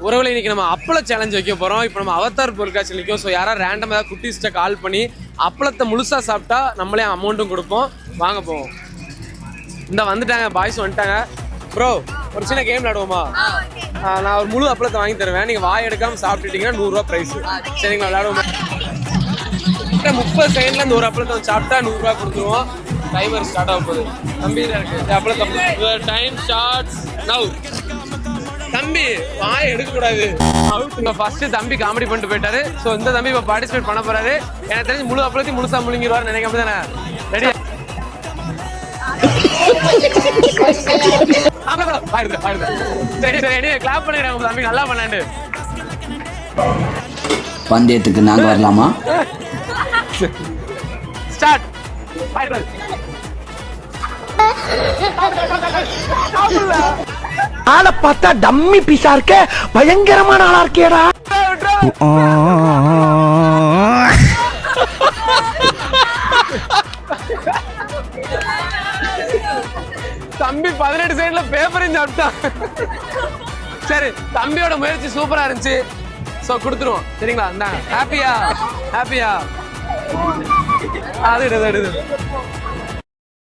உறவுல இன்னைக்கு நம்ம அப்பள சேலஞ்ச் வைக்க போறோம். இப்போ நம்ம அவதார் பொருட்காட்சி நிற்கும். ஸோ யாராவது ரேண்டமாக குட்டீஸ்ட்டை கால் பண்ணி அப்பளத்தை முழுசா சாப்பிட்டா நம்மளே அமௌண்ட்டும் கொடுப்போம். வாங்க போவோம். இந்த வந்துட்டாங்க, பாய்ஸ் வந்துட்டாங்க. ப்ரோ ஒரு சின்ன கேம் விளையாடுவோமா? நான் ஒரு முழு அப்பளத்தை வாங்கி தருவேன். நீங்க வாய் எடுக்காம சாப்பிட்டுட்டீங்கன்னா 100 ரூபா பிரைஸ். சரிங்களா? விளையாடுவோமா? 30 செகண்ட்ல இந்த ஒரு அப்பளத்தை சாப்பிட்டா 100 ரூபா கொடுத்துருவோம். டைமர் ஸ்டார்ட் ஆக போகுது. தம்பி இருக்கு அப்பளத்தை. Time starts now. தம்பி வாய் எடுக்க கூடாது. ஃபர்ஸ்ட் தம்பி காமெடி பண்ணிட்டு போயிட்டாரு. ஸோ இந்த தம்பி இப்போ பார்ட்டிசிபேட் பண்ண போறாரு. எனக்கு தெரிஞ்சு முழு அப்பளத்தையும் முழுசா முழுங்கிடுவாரு நினைக்காம தானே? ரெடி? கிளாப் பண்ணிடுறாங்க தம்பி, நல்லா பண்ணாண்டு. பந்தயத்துக்கு நாங்க வரலாமா? ஸ்டார்ட். ஆளை பார்த்தா டம்மி பீஸா இருக்க, பயங்கரமான ஆளா இருக்கேடா. தம்பி 18 செகண்ட்ல பேப்பரையும் சாப்பிட்டான். சரி, தம்பியோட முயற்சி சூப்பரா இருந்துச்சு. சோ கொடுத்துருவோம். சரிங்களா? இந்தாங்க. ஹாப்பியா? அது